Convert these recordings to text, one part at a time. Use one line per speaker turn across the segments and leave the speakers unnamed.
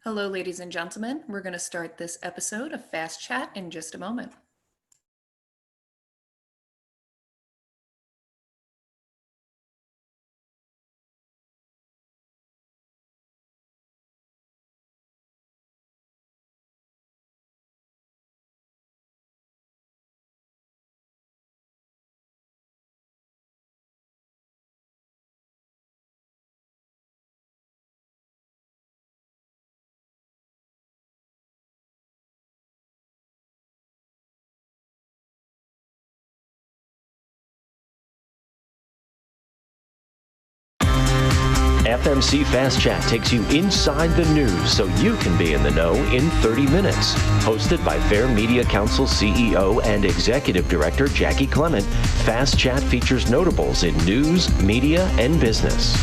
Hello, ladies and gentlemen. We're going to start this episode of Fast Chat in just a moment.
FMC Fast Chat takes you inside the news so you can be in the know in 30 minutes. Hosted by Fair Media Council CEO and Executive Director Jaci Clement, Fast Chat features notables in news, media, and business.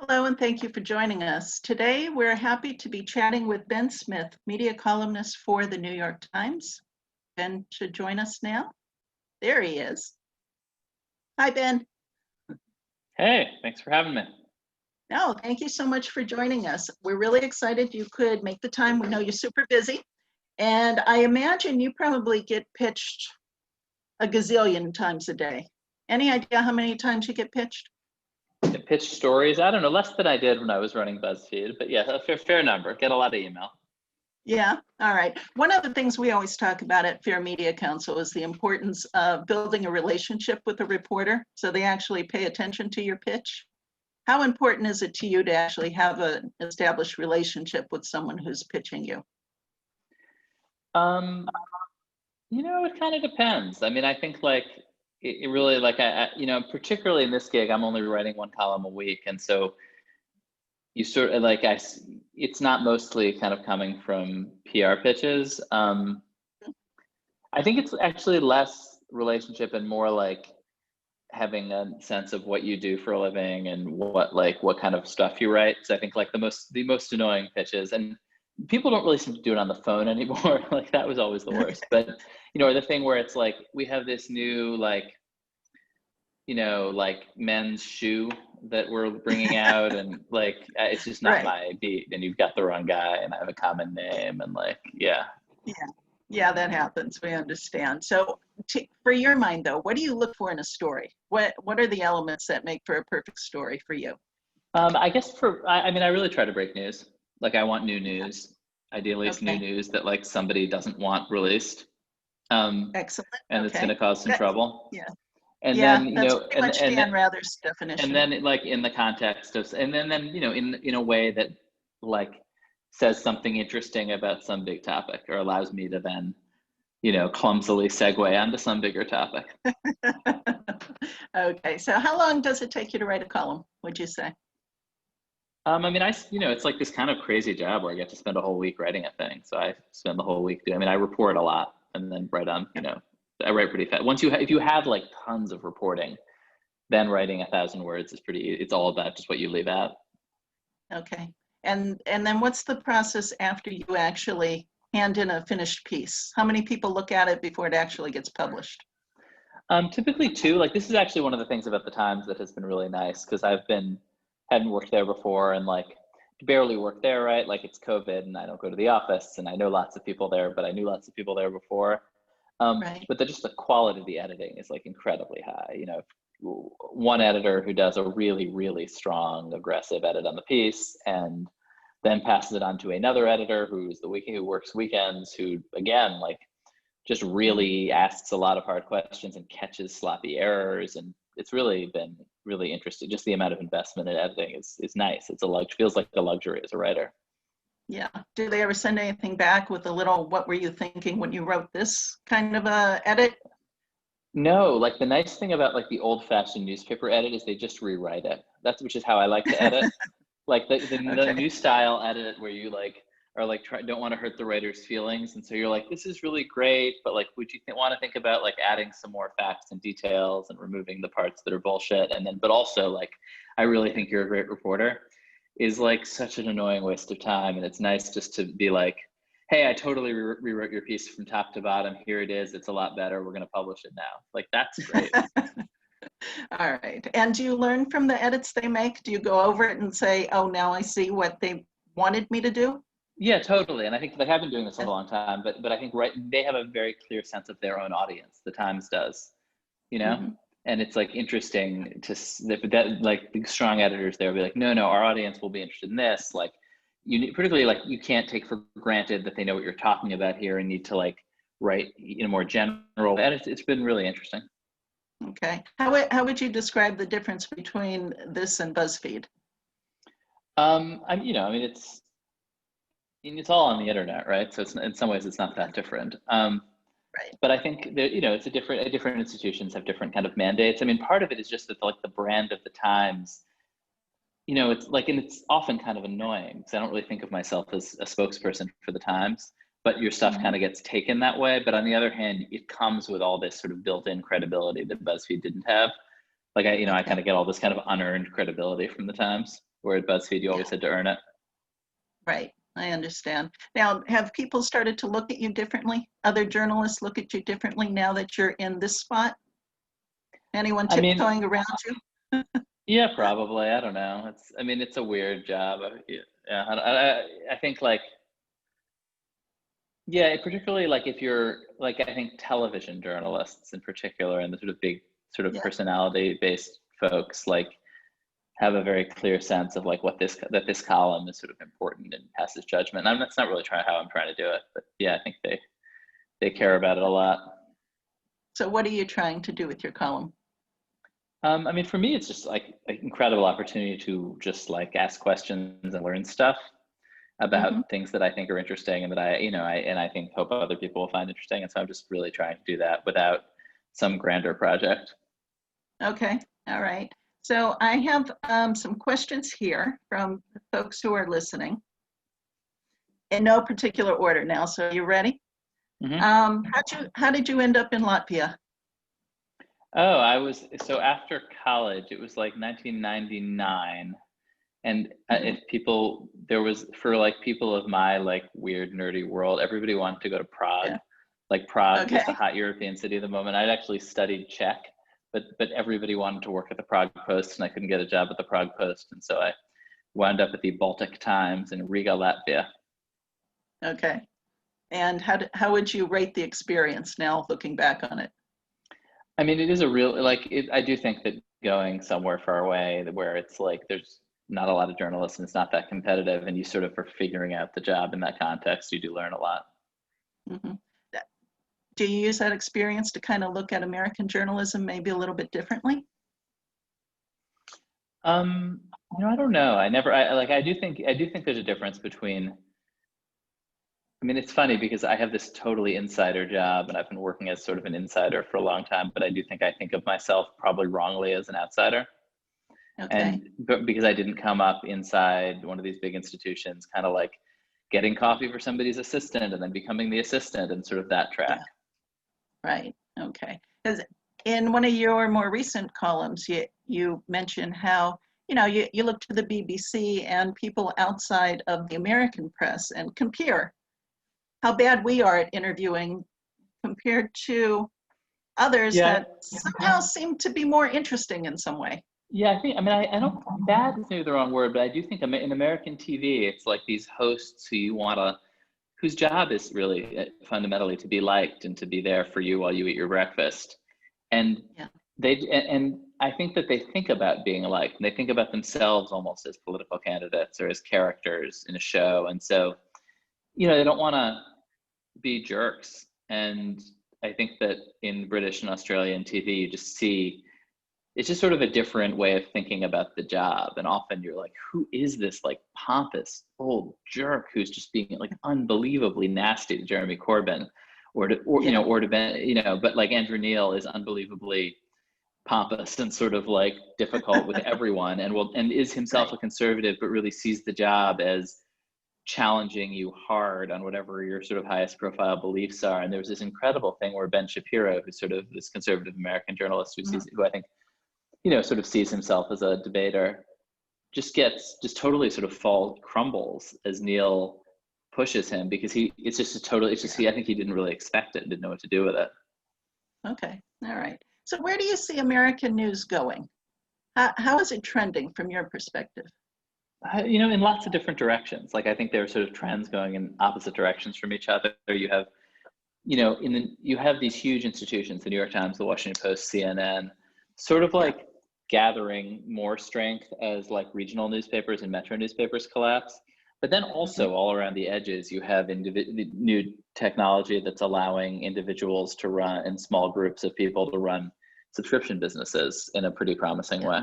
Hello, and thank you for joining us. Today, we're happy to be chatting with Ben Smith, media columnist for the New York Times. Ben should join us now. There he is. Hi, Ben.
Hey, thanks for having me.
No, thank you so much for joining us. We're really excited you could make the time. We know you're super busy. And I imagine you probably get pitched a gazillion times a day. Any idea how many times you get pitched?
I pitched stories. I don't know, less than I did when I was running BuzzFeed, but yeah, a fair number. Get a lot of email.
Yeah, all right. One of the things we always talk about at Fair Media Council is the importance of building a relationship with a reporter so they actually pay attention to your pitch. How important is it to you to actually have an established relationship with someone who's pitching you?
It kind of depends. I mean, I think it really particularly in this gig, I'm only writing one column a week, and so you sort of it's not mostly kind of coming from PR pitches. I think it's actually less relationship and more like having a sense of what you do for a living and what kind of stuff you write. So I think like the most annoying pitches, and people don't really seem to do it on the phone anymore. Like that was always the worst. But the thing where it's like we have this new men's shoe that we're bringing out, and it's just not
Right.
my beat. And you've got the wrong guy, and I have a common name, and
Yeah, that happens. We understand. So for your mind, though, what do you look for in a story? What are the elements that make for a perfect story for you?
I guess I really try to break news. Like I want new news. Ideally, it's new news that like somebody doesn't want released.
Excellent.
And it's going to cause some trouble.
Yeah.
And
yeah,
then
that's pretty much Dan Rather's definition.
And then like in the context of, and then in a way that like says something interesting about some big topic, or allows me to then clumsily segue onto some bigger topic.
Okay, so how long does it take you to write a column, would you say?
It's like this kind of crazy job where I get to spend a whole week writing a thing. So I spend the whole week I report a lot and then write on, I write pretty fast. If you have like tons of reporting, then writing 1,000 words is it's all about just what you leave out.
Okay. And then what's the process after you actually hand in a finished piece? How many people look at it before it actually gets published?
Typically 2. Like this is actually one of the things about the Times that has been really nice, because hadn't worked there before, and like barely worked there, right? Like it's COVID and I don't go to the office, and I know lots of people there, but I knew lots of people there before.
Right.
But just the quality of the editing is like incredibly high. One editor who does a really, really strong, aggressive edit on the piece, and then passes it on to another editor who works weekends, who again, like just really asks a lot of hard questions and catches sloppy errors. And it's really been really interesting. Just the amount of investment in editing is nice. Feels like a luxury as a writer.
Yeah. Do they ever send anything back with a little, what were you thinking when you wrote this kind of a edit?
No, like the nice thing about like the old-fashioned newspaper edit is they just rewrite it. Which is how I like to edit. Like the new style edit where you don't want to hurt the writer's feelings, and so you're like, this is really great, but like, would you want to think about like adding some more facts and details and removing the parts that are bullshit, and then but also like, I really think you're a great reporter, is like such an annoying waste of time. And it's nice just to be like, hey, I totally rewrote your piece from top to bottom. Here it is. It's a lot better. We're going to publish it now. Like, that's great.
All right. And do you learn from the edits they make? Do you go over it and say, oh, now I see what they wanted me to do?
Yeah, totally. And I think they have been doing this a long time, but I think they have a very clear sense of their own audience. The Times does, you know?
Mhm.
And it's like interesting that like the strong editors there will be like, no, our audience will be interested in this. Like, particularly like you can't take for granted that they know what you're talking about here and need to like write in a more general. And it's been really interesting.
Okay. How would you describe the difference between this and BuzzFeed?
It's all on the internet, right? So it's, in some ways it's not that different.
Right.
But I think that, it's different institutions have different kind of mandates. I mean, part of it is just that like the brand of the Times, it's like, and it's often kind of annoying because I don't really think of myself as a spokesperson for the Times, but your stuff kind of gets taken that way. But on the other hand, it comes with all this sort of built-in credibility that BuzzFeed didn't have. Like I kind of get all this kind of unearned credibility from the Times, where at BuzzFeed you always had to earn it.
Right. I understand. Now, have people started to look at you differently? Other journalists look at you differently now that you're in this spot? Anyone tiptoeing around you?
Yeah, probably. I don't know. It's a weird job. Yeah, I think like, yeah, particularly like if you're like, I think television journalists in particular, and the sort of big sort of personality-based folks, like have a very clear sense of like that this column is sort of important and passes judgment. That's not really how I'm trying to do it, but yeah, I think they care about it a lot.
So what are you trying to do with your column?
For me, it's just like an incredible opportunity to just like ask questions and learn stuff about things that I think are interesting and that I think hope other people will find interesting. And so I'm just really trying to do that without some grander project.
Okay. All right. So I have some questions here from folks who are listening in no particular order now. So you ready? How did you end up in Latvia?
Oh, so after college, it was like 1999. And for like people of my like weird nerdy world, everybody wanted to go to Prague. Yeah. Like Prague was the hot European city at the moment. I'd actually studied Czech, but everybody wanted to work at the Prague Post and I couldn't get a job at the Prague Post. And so I wound up at the Baltic Times in Riga, Latvia.
Okay. And how would you rate the experience now looking back on it?
It is a real, I do think that going somewhere far away where it's like, there's not a lot of journalists and it's not that competitive and you sort of are figuring out the job in that context, you do learn a lot.
Mm-hmm. Do you use that experience to kind of look at American journalism maybe a little bit differently?
I don't know. I do think there's a difference between, it's funny because I have this totally insider job and I've been working as sort of an insider for a long time, but I do think I think of myself probably wrongly as an outsider.
Okay.
But because I didn't come up inside one of these big institutions, kind of like getting coffee for somebody's assistant and then becoming the assistant and sort of that track.
Yeah. Right. Okay. Because in one of your more recent columns, you mentioned how, you look to the BBC and people outside of the American press and compare how bad we are at interviewing compared to others that somehow seem to be more interesting in some way.
Yeah, I don't, bad is maybe the wrong word, but I do think in American TV, it's like these hosts whose job is really fundamentally to be liked and to be there for you while you eat your breakfast. And and I think that they think about being liked and they think about themselves almost as political candidates or as characters in a show. And so, they don't want to be jerks. And I think that in British and Australian TV, you just see, it's just sort of a different way of thinking about the job. And often you're like, who is this like pompous old jerk who's just being like unbelievably nasty to Jeremy Corbyn but like Andrew Neil is unbelievably pompous and sort of like difficult with everyone and is himself a conservative, but really sees the job as challenging you hard on whatever your sort of highest profile beliefs are. And there was this incredible thing where Ben Shapiro, who's sort of this conservative American journalist who I think, sort of sees himself as a debater, just totally sort of crumbles as Neil pushes him because it's just a total, it's just, I think he didn't really expect it, didn't know what to do with it.
Okay, all right. So where do you see American news going? How is it trending from your perspective?
In lots of different directions. Like I think there are sort of trends going in opposite directions from each other. You have, you have these huge institutions, the New York Times, the Washington Post, CNN, sort of like gathering more strength as like regional newspapers and metro newspapers collapse. But then also all around the edges, you have new technology that's allowing individuals to run, and small groups of people to run subscription businesses in a pretty promising way.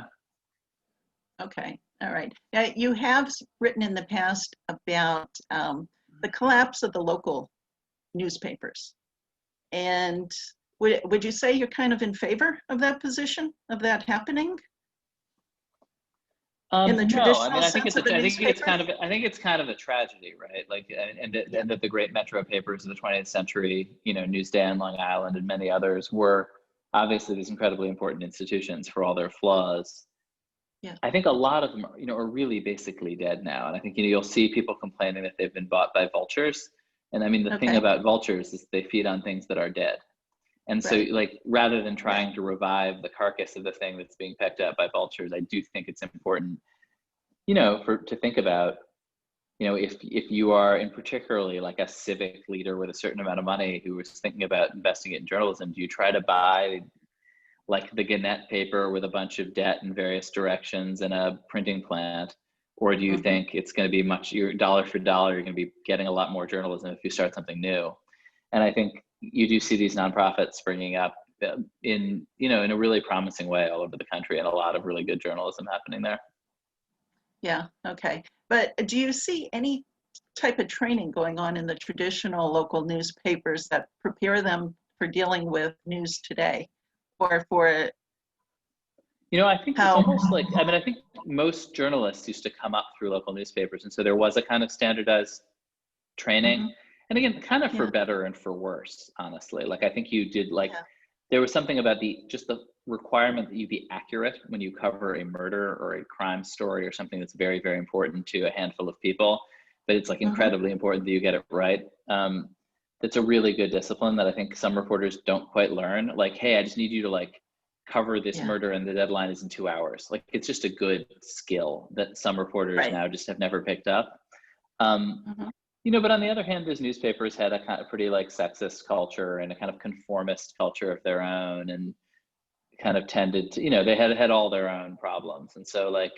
Okay, all right. Now, you have written in the past about the collapse of the local newspapers. And would you say you're kind of in favor of that position, of that happening? In the traditional
I think
sense of a newspaper?
I think it's kind of a tragedy, right? Like, and that the great metro papers of the 20th century, Newsday on Long Island and many others were obviously these incredibly important institutions for all their flaws.
Yeah.
I think a lot of them, are really basically dead now. And I think, you'll see people complaining that they've been bought by vultures. And I mean, the thing about vultures is they feed on things that are dead. And so like, rather than trying to revive the carcass of the thing that's being pecked at by vultures, I do think it's important, to think about, if you are in particularly like a civic leader with a certain amount of money who was thinking about investing it in journalism, do you try to buy like the Gannett paper with a bunch of debt in various directions and a printing plant? Or do you think it's going to be you're dollar for dollar, you're going to be getting a lot more journalism if you start something new? And I think you do see these nonprofits springing up in a really promising way all over the country, and a lot of really good journalism happening there.
Yeah, okay. But do you see any type of training going on in the traditional local newspapers that prepare them for dealing with news today? Or for
I think it's almost like, I think most journalists used to come up through local newspapers, and so there was a kind of standardized training. And again, kind of for better and for worse, honestly. Like I think you did there was something about the requirement that you be accurate when you cover a murder or a crime story or something that's very, very important to a handful of people, but it's like incredibly important that you get it right. That's a really good discipline that I think some reporters don't quite learn. Like, hey, I just need you to like cover this murder and the deadline is in 2 hours. Like, it's just a good skill that some reporters now just have never picked up. But on the other hand, those newspapers had a kind of pretty like sexist culture and a kind of conformist culture of their own, and kind of tended to, they had all their own problems. And so like,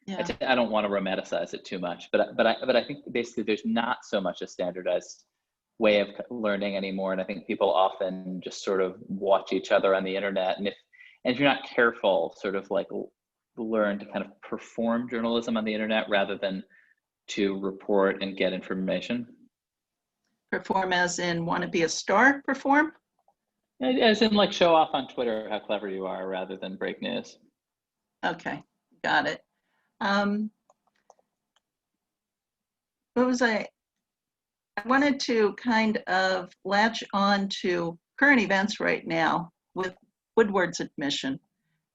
I don't want to romanticize it too much, but I think basically there's not so much a standardized way of learning anymore. And I think people often just sort of watch each other on the internet. And if you're not careful, sort of like learn to kind of perform journalism on the internet rather than to report and get information.
Perform as in want to be a star perform?
As in like show off on Twitter how clever you are rather than break news.
Okay, got it. I wanted to kind of latch on to current events right now with Woodward's admission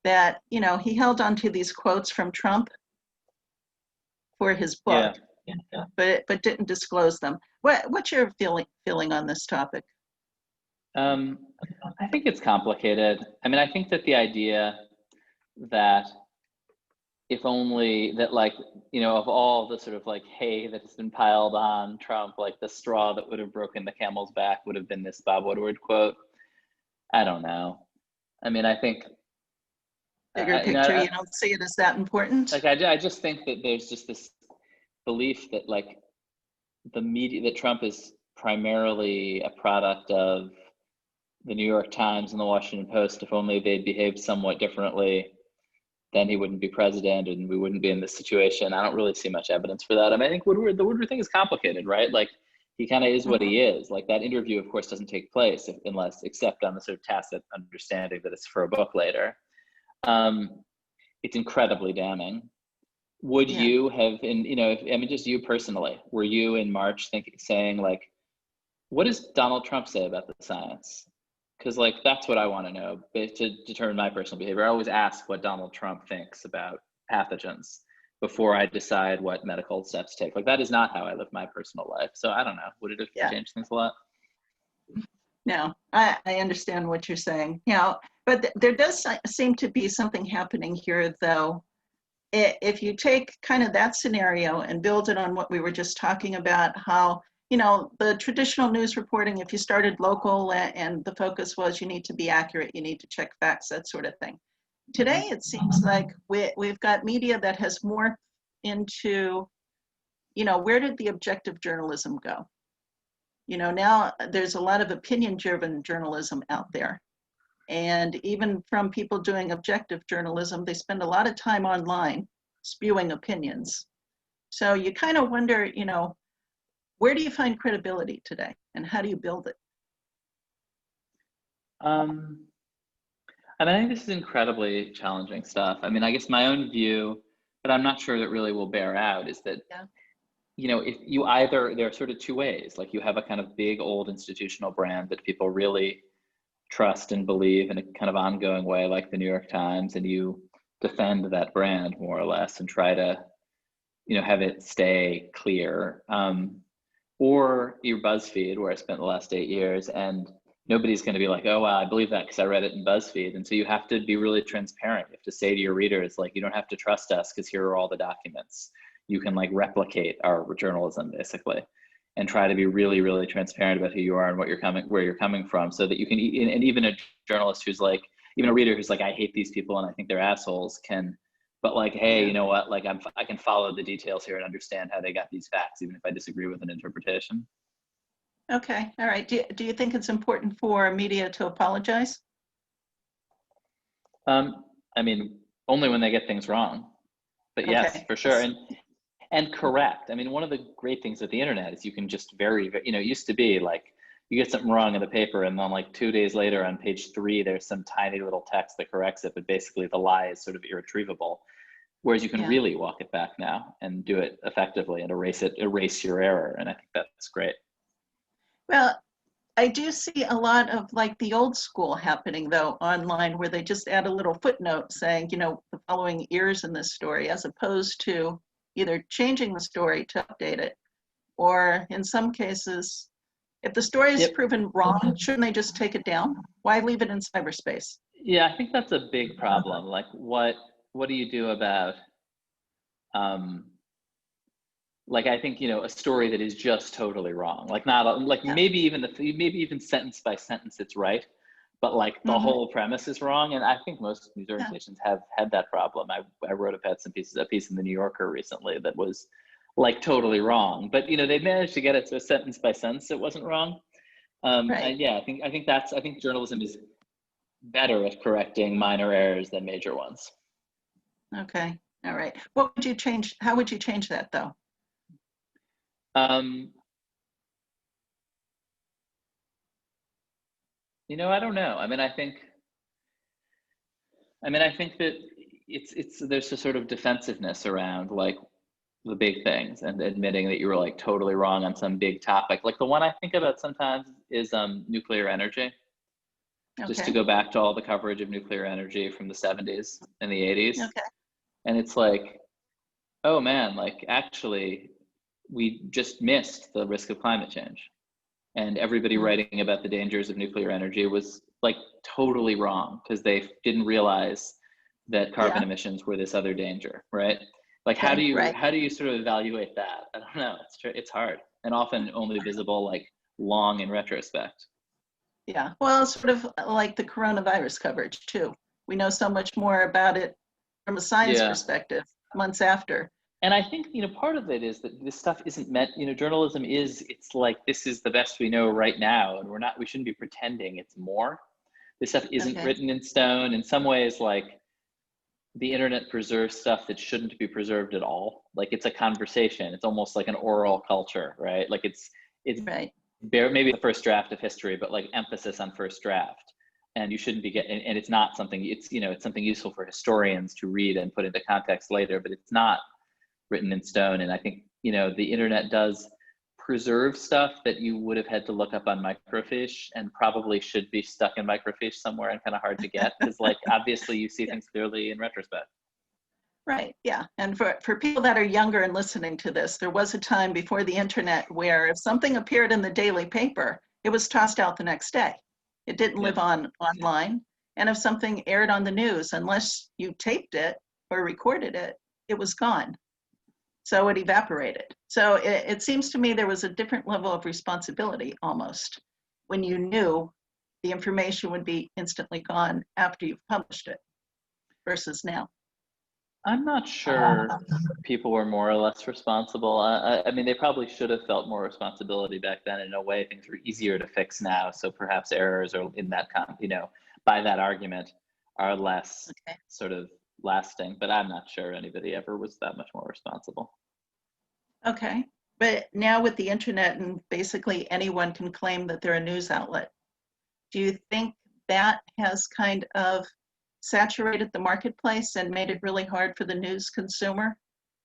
that, he held on to these quotes from Trump for his book, but didn't disclose them. What's your feeling on this topic?
I think it's complicated. I think that the idea that if only that, like, of all the sort of like hay that has been piled on Trump, like the straw that would have broken the camel's back would have been this Bob Woodward quote. I don't know. I think
bigger picture, you don't see it as that important?
Like, I just think that there's just this belief that like the media, that Trump is primarily a product of the New York Times and the Washington Post. If only they'd behaved somewhat differently, then he wouldn't be president and we wouldn't be in this situation. I don't really see much evidence for that. I think the Woodward thing is complicated, right? Like, he kind of is what he is. Like, that interview, of course, doesn't take place except on the sort of tacit understanding that it's for a book later. It's incredibly damning. Would you have, just you personally, were you in March saying like, what does Donald Trump say about the science? Because like, that's what I want to know to determine my personal behavior. I always ask what Donald Trump thinks about pathogens, before I decide what medical steps to take. Like that is not how I live my personal life. So I don't know. Would it have changed things a lot?
No, I understand what you're saying. But there does seem to be something happening here, though. If you take kind of that scenario and build it on what we were just talking about, how, the traditional news reporting, if you started local and the focus was you need to be accurate, you need to check facts, that sort of thing. Today, it seems like we've got media that has morphed into, where did the objective journalism go? Now there's a lot of opinion-driven journalism out there. And even from people doing objective journalism, they spend a lot of time online spewing opinions. So you kind of wonder, where do you find credibility today and how do you build it?
I think this is incredibly challenging stuff. I mean, I guess my own view, but I'm not sure that really will bear out, is that, if you there are sort of two ways. Like you have a kind of big old institutional brand that people really trust and believe in a kind of ongoing way, like the New York Times, and you defend that brand more or less and try to, have it stay clear. Or your BuzzFeed, where I spent the last 8 years, and nobody's going to be like, oh, wow, I believe that because I read it in BuzzFeed. And so you have to be really transparent. You have to say to your readers, like, you don't have to trust us because here are all the documents. You can like replicate our journalism basically, and try to be really, really transparent about who you are and where you're coming from, so that you can, and even a journalist who's like, even a reader who's like, I hate these people and I think they're assholes can, but like, hey, you know what? Like I can follow the details here and understand how they got these facts, even if I disagree with an interpretation.
Okay, all right. Do you think it's important for media to apologize?
I mean, only when they get things wrong, but yes, for sure. And correct. I mean, one of the great things with the internet is you can just it used to be like you get something wrong in the paper and then like 2 days later on page 3, there's some tiny little text that corrects it, but basically the lie is sort of irretrievable. Whereas you can really walk it back now and do it effectively and erase your error. And I think that's great.
Well, I do see a lot of like the old school happening though online, where they just add a little footnote saying, the following ears in this story, as opposed to either changing the story to update it, or in some cases, if the story is proven wrong, shouldn't they just take it down? Why leave it in cyberspace?
Yeah, I think that's a big problem. Like what do you do about, like, I think, a story that is just totally wrong, like maybe even sentence by sentence, it's right. But like the whole premise is wrong. And I think most news organizations have had that problem. I wrote a piece in the New Yorker recently that was like totally wrong, but they managed to get it to sentence by sentence it wasn't wrong. And yeah, I think journalism is better at correcting minor errors than major ones.
Okay, all right. What would you change? How would you change that though?
I don't know. I mean, I think that there's a sort of defensiveness around like the big things and admitting that you were like totally wrong on some big topic. Like the one I think about sometimes is nuclear energy. Okay. Just to go back to all the coverage of nuclear energy from the 70s and the 80s. Okay. And it's like, oh man, like actually we just missed the risk of climate change. And everybody writing about the dangers of nuclear energy was like totally wrong because they didn't realize that carbon emissions were this other danger, right? Like how do you sort of evaluate that? I don't know. It's hard and often only visible like long in retrospect.
Yeah, well, it's sort of like the coronavirus coverage too. We know so much more about it from a science perspective months after.
And I think, part of it is that this stuff isn't meant, journalism it's like, this is the best we know right now. And we shouldn't be pretending it's more. This stuff isn't written in stone. In some ways, like the internet preserves stuff that shouldn't be preserved at all. Like it's a conversation. It's almost like an oral culture, right? Like it's
right.
Maybe the first draft of history, but like emphasis on first draft. And you shouldn't be getting, and it's not something, it's something useful for historians to read and put into context later, but it's not written in stone. And I think, the internet does preserve stuff that you would have had to look up on microfiche and probably should be stuck in microfiche somewhere and kind of hard to get because like, obviously you see things clearly in retrospect.
Right, yeah. And for people that are younger and listening to this, there was a time before the internet where if something appeared in the daily paper, it was tossed out the next day. It didn't live on online. And if something aired on the news, unless you taped it or recorded it, it was gone. So it evaporated. So it seems to me there was a different level of responsibility almost when you knew the information would be instantly gone after you've published it versus now.
I'm not sure people were more or less responsible. I mean, they probably should have felt more responsibility back then. In a way, things were easier to fix now. So perhaps errors are in that, by that argument, are less sort of lasting. But I'm not sure anybody ever was that much more responsible.
Okay. But now with the internet and basically anyone can claim that they're a news outlet, do you think that has kind of saturated the marketplace and made it really hard for the news consumer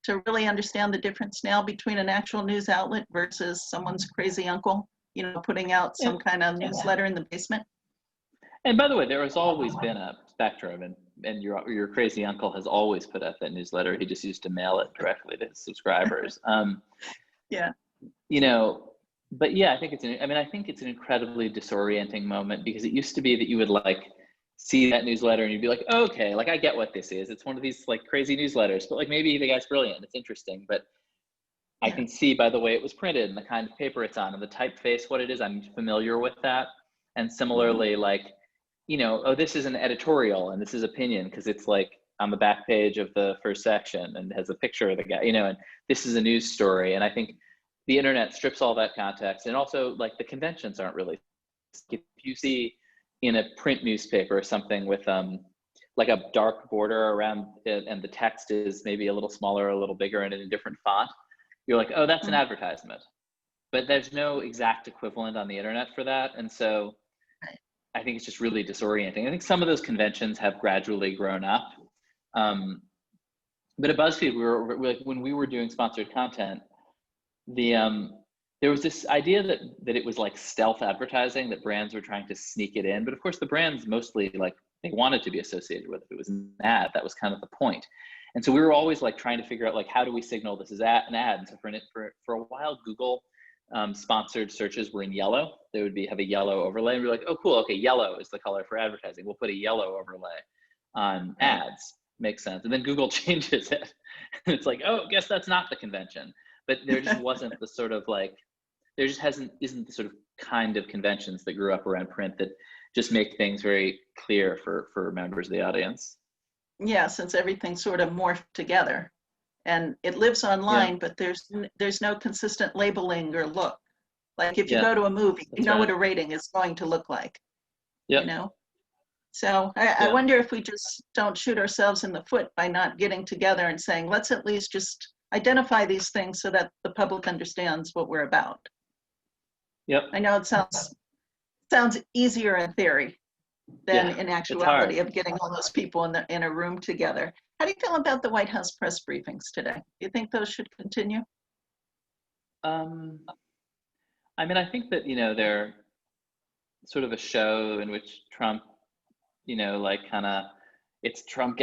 to really understand the difference now between an actual news outlet versus someone's crazy uncle, putting out some kind of newsletter in the basement?
And by the way, there has always been a spectrum, and your crazy uncle has always put out that newsletter. He just used to mail it directly to his subscribers.
Yeah.
But yeah, I think it's an incredibly disorienting moment, because it used to be that you would see that newsletter and you'd be like, okay, I get what this is. It's one of these crazy newsletters, but maybe the guy's brilliant. It's interesting, but I can see by the way it was printed and the kind of paper it's on and the typeface what it is. I'm familiar with that. And similarly, this is an editorial and this is opinion because it's on the back page of the first section and has a picture of the guy, and this is a news story. And I think the internet strips all that context, and also the conventions aren't really. If you see in a print newspaper or something with a dark border around it and the text is maybe a little smaller, a little bigger, and in a different font, you're like, oh, that's an advertisement. But there's no exact equivalent on the internet for that. And so I think it's just really disorienting. I think some of those conventions have gradually grown up. But at BuzzFeed, when we were doing sponsored content, there was this idea that it was stealth advertising, that brands were trying to sneak it in. But of course, the brands mostly they wanted to be associated with it. It was an ad. That was kind of the point. And so we were always trying to figure out how do we signal this is an ad. And so for a while, Google sponsored searches were in yellow. They would have a yellow overlay, and we were like, oh, cool. Okay, yellow is the color for advertising. We'll put a yellow overlay on ads. Makes sense. And then Google changes it. And it's oh, guess that's not the convention. But there just wasn't the sort of there just isn't the sort of kind of conventions that grew up around print that just make things very clear for members of the audience.
Yeah, since everything sort of morphed together and it lives online, but there's no consistent labeling or look. If you go to a movie, you know what a rating is going to look like. So I wonder if we just don't shoot ourselves in the foot by not getting together and saying, let's at least just identify these things so that the public understands what we're about.
Yep.
I know it sounds easier in theory than in actuality of getting all those people in a room together. How do you feel about the White House press briefings today? Do you think those should continue?
I think that, they're sort of a show in which Trump, Trump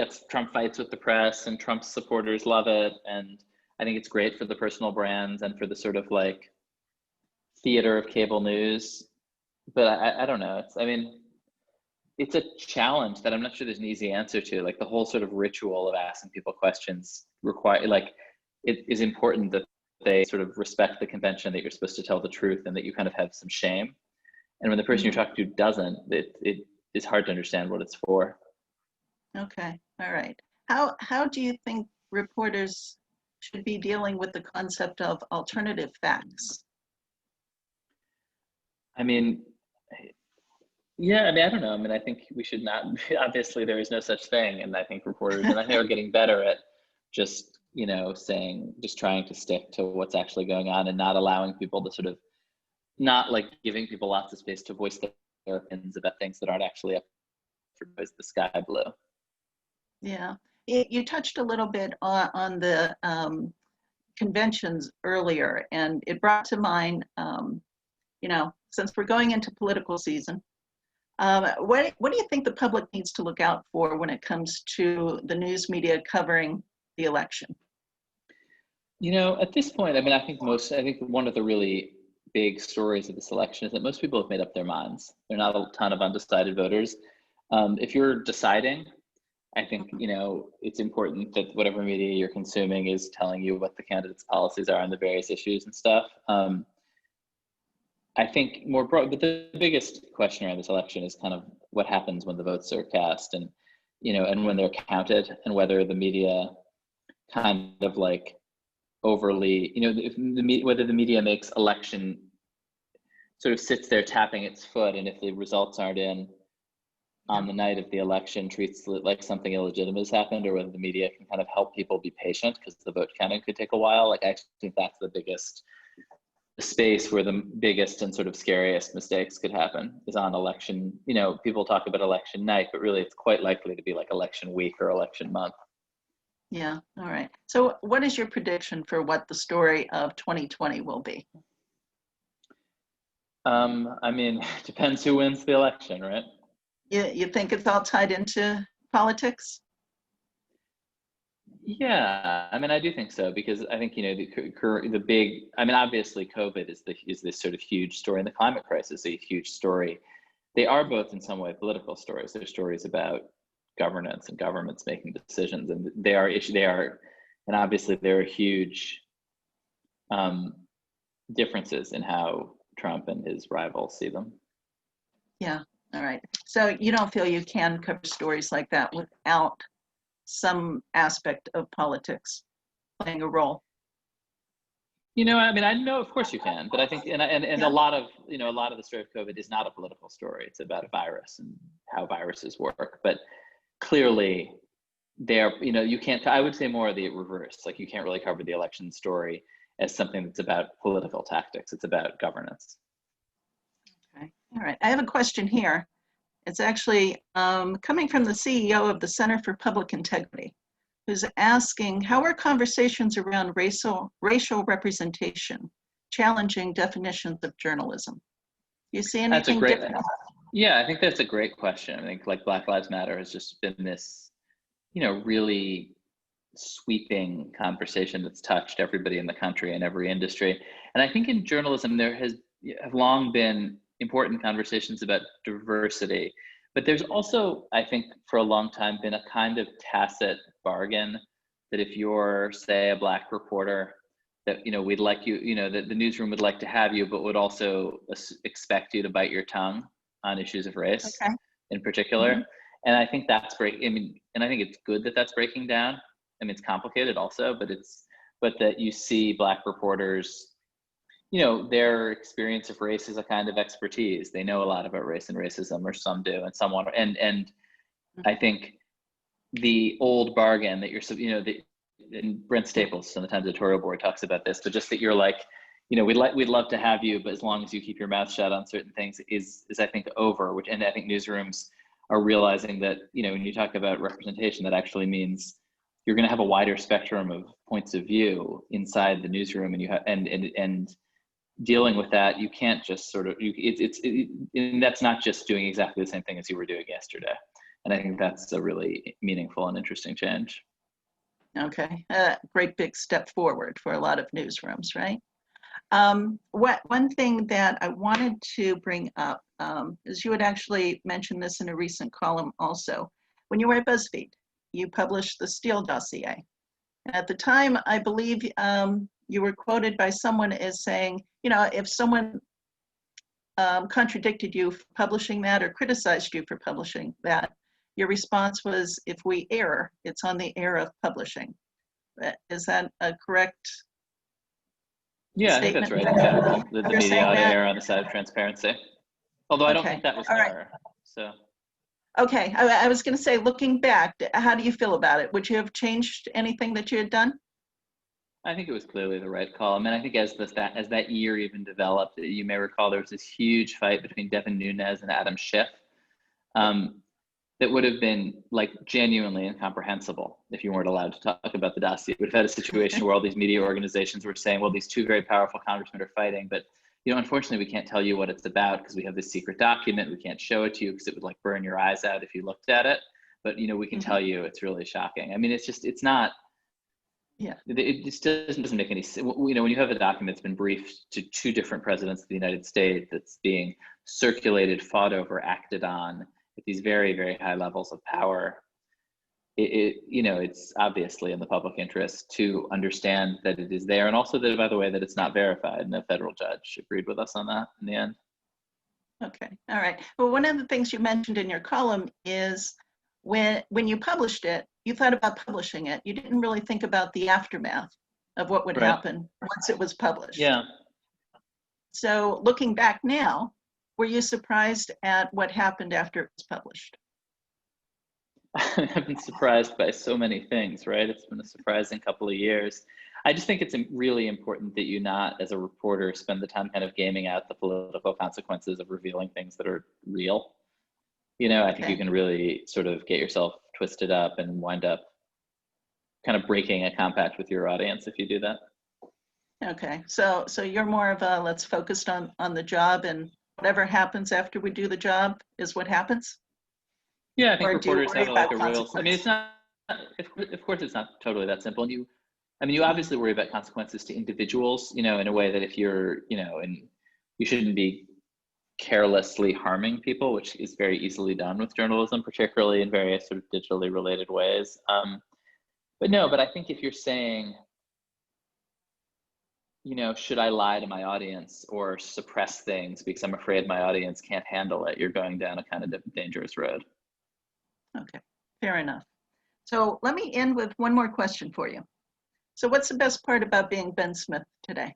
fights with the press and Trump's supporters love it. And I think it's great for the personal brands and for the sort of theater of cable news. But I don't know. It's a challenge that I'm not sure there's an easy answer to. The whole sort of ritual of asking people questions it is important that they sort of respect the convention that you're supposed to tell the truth and that you kind of have some shame. And when the person you're talking to doesn't, it is hard to understand what it's for.
Okay, all right. How do you think reporters should be dealing with the concept of alternative facts?
I don't know. I think we should not, obviously there is no such thing. And I think reporters, and I think are getting better at just, just trying to stick to what's actually going on and not allowing people to sort of, not giving people lots of space to voice their opinions about things that aren't actually up for the sky blue. Yeah.
You touched a little bit on the conventions earlier, and it brought to mind, since we're going into political season, what do you think the public needs to look out for when it comes to the news media covering the election?
You know, at this point, I mean, I think one of the really big stories of this election is that most people have made up their minds. There are not a ton of undecided voters. If you're deciding, I think, you know, it's important that whatever media you're consuming is telling you what the candidates' policies are on the various issues and stuff. I think more broad, but the biggest question around this election is kind of what happens when the votes are cast and, you know, and when they're counted, and whether the media kind of like overly, you know, whether the media makes election sort of sits there tapping its foot, and if the results aren't in on the night of the election, treats it like something illegitimate has happened, or whether the media can kind of help people be patient because the vote counting could take a while. Like, I actually think that's the biggest space where the biggest and sort of scariest mistakes could happen is on election. You know, people talk about election night, but really it's quite likely to be like election week or election month.
Yeah, all right. So what is your prediction for what the story of 2020 will be?
I mean, it depends who wins the election, right?
You think it's all tied into politics?
Yeah, I mean, I do think so, because I think, you know, the big, I mean, obviously COVID is this sort of huge story, and the climate crisis is a huge story. They are both in some way political stories. They're stories about governance and governments making decisions, and and obviously there are huge differences in how Trump and his rivals see them.
Yeah, all right. So you don't feel you can cover stories like that without some aspect of politics playing a role?
You know, I mean, I know, of course you can, but I think, and
Yeah.
a lot of the story of COVID is not a political story. It's about a virus and how viruses work. But clearly, you know, you can't. I would say more of the reverse. Like, you can't really cover the election story as something that's about political tactics. It's about governance.
Okay, all right. I have a question here. It's actually coming from the CEO of the Center for Public Integrity, who's asking, how are conversations around racial representation challenging definitions of journalism? Do you see anything different?
Yeah, I think that's a great question. I think, like, Black Lives Matter has just been this, you know, really sweeping conversation that's touched everybody in the country and every industry. And I think in journalism, there have long been important conversations about diversity, but there's also, I think, for a long time been a kind of tacit bargain that if you're, say, a Black reporter, that, you know, we'd like you, you know, that the newsroom would like to have you, but would also expect you to bite your tongue on issues of race, okay, in particular. Mm-hmm. And I think that's I mean, and I think it's good that that's breaking down. I mean, it's complicated also, but that you see Black reporters, you know, their experience of race is a kind of expertise. They know a lot about race and racism, or some do, and some want to, and I think the old bargain that you're, you know, and Brent Staples on the Times editorial board talks about this, but just that you're like, you know, we'd love to have you, but as long as you keep your mouth shut on certain things is I think over, and I think newsrooms are realizing that, you know, when you talk about representation, that actually means you're going to have a wider spectrum of points of view inside the newsroom, and you have, and dealing with that, you can't just sort of, and that's not just doing exactly the same thing as you were doing yesterday. And I think that's a really meaningful and interesting change.
Okay, great big step forward for a lot of newsrooms, right? One thing that I wanted to bring up is you had actually mentioned this in a recent column also. When you were at BuzzFeed, you published the Steele dossier. And at the time, I believe you were quoted by someone as saying, you know, if someone contradicted you for publishing that or criticized you for publishing that, your response was, if we err, it's on the error of publishing. Is that a correct statement?
I think that's right. Yeah. The media ought to err on the side of transparency. Although I don't think that was an error. So.
Okay, I was going to say, looking back, how do you feel about it? Would you have changed anything that you had done?
I think it was clearly the right call. I mean, I think as that year even developed, you may recall there was this huge fight between Devin Nunes and Adam Schiff that would have been like genuinely incomprehensible if you weren't allowed to talk about the dossier. We've had a situation where all these media organizations were saying, well, these two very powerful congressmen are fighting, but, you know, unfortunately, we can't tell you what it's about because we have this secret document. We can't show it to you because it would like burn your eyes out if you looked at it. But, you know, we can tell you it's really shocking. I mean, it's not,
Yeah.
It just doesn't make any sense. You know, when you have a document that's been briefed to 2 different presidents of the United States, that's being circulated, fought over, acted on at these very, very high levels of power, you know, it's obviously in the public interest to understand that it is there, and also that, by the way, that it's not verified, and a federal judge agreed with us on that in the end.
Okay, all right. Well, one of the things you mentioned in your column is when you published it, you thought about publishing it. You didn't really think about the aftermath of what would
Right.
happen once it was published.
Yeah.
So looking back now, were you surprised at what happened after it was published?
I've been surprised by so many things, right? It's been a surprising couple of years. I just think it's really important that you not, as a reporter, spend the time kind of gaming out the political consequences of revealing things that are real. You know, I think
Okay.
you can really sort of get yourself twisted up and wind up kind of breaking a compact with your audience if you do that.
Okay, so you're more of a let's focus on the job, and whatever happens after we do the job is what happens?
Yeah, I think
Or do you
reporters
worry
have like a
about
real, I mean, it's not, of course it's not totally that simple. And you obviously worry about consequences to individuals, you know, in a way that if you're, you know, and you shouldn't be carelessly harming people, which is very easily done with journalism, particularly in various sort of digitally related ways. But I think if you're saying, you know, should I lie to my audience or suppress things because I'm afraid my audience can't handle it, you're going down a kind of dangerous road.
Okay, fair enough. So let me end with one more question for you. So what's the best part about being Ben Smith today?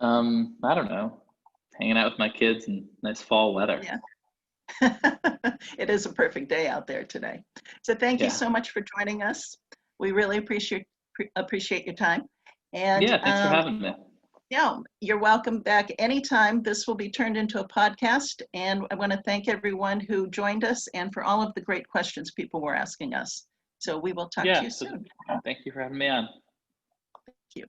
I don't know, hanging out with my kids in nice fall weather.
Yeah. It is a perfect day out there today. So thank you
Yeah.
so much for joining us. We really appreciate your time. And
Yeah, thanks for having me.
yeah, you're welcome back anytime. This will be turned into a podcast. And I want to thank everyone who joined us and for all of the great questions people were asking us. So we will talk to you soon.
Thank you for having me on.
Thank you.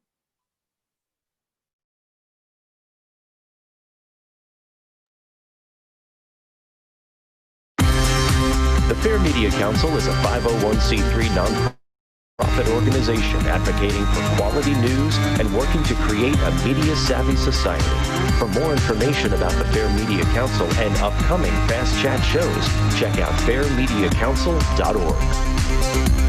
The Fair Media Council is a 501c3 nonprofit organization advocating for quality news and working to create a media-savvy society. For more information about the Fair Media Council and upcoming Fast Chat shows, check out fairmediacouncil.org.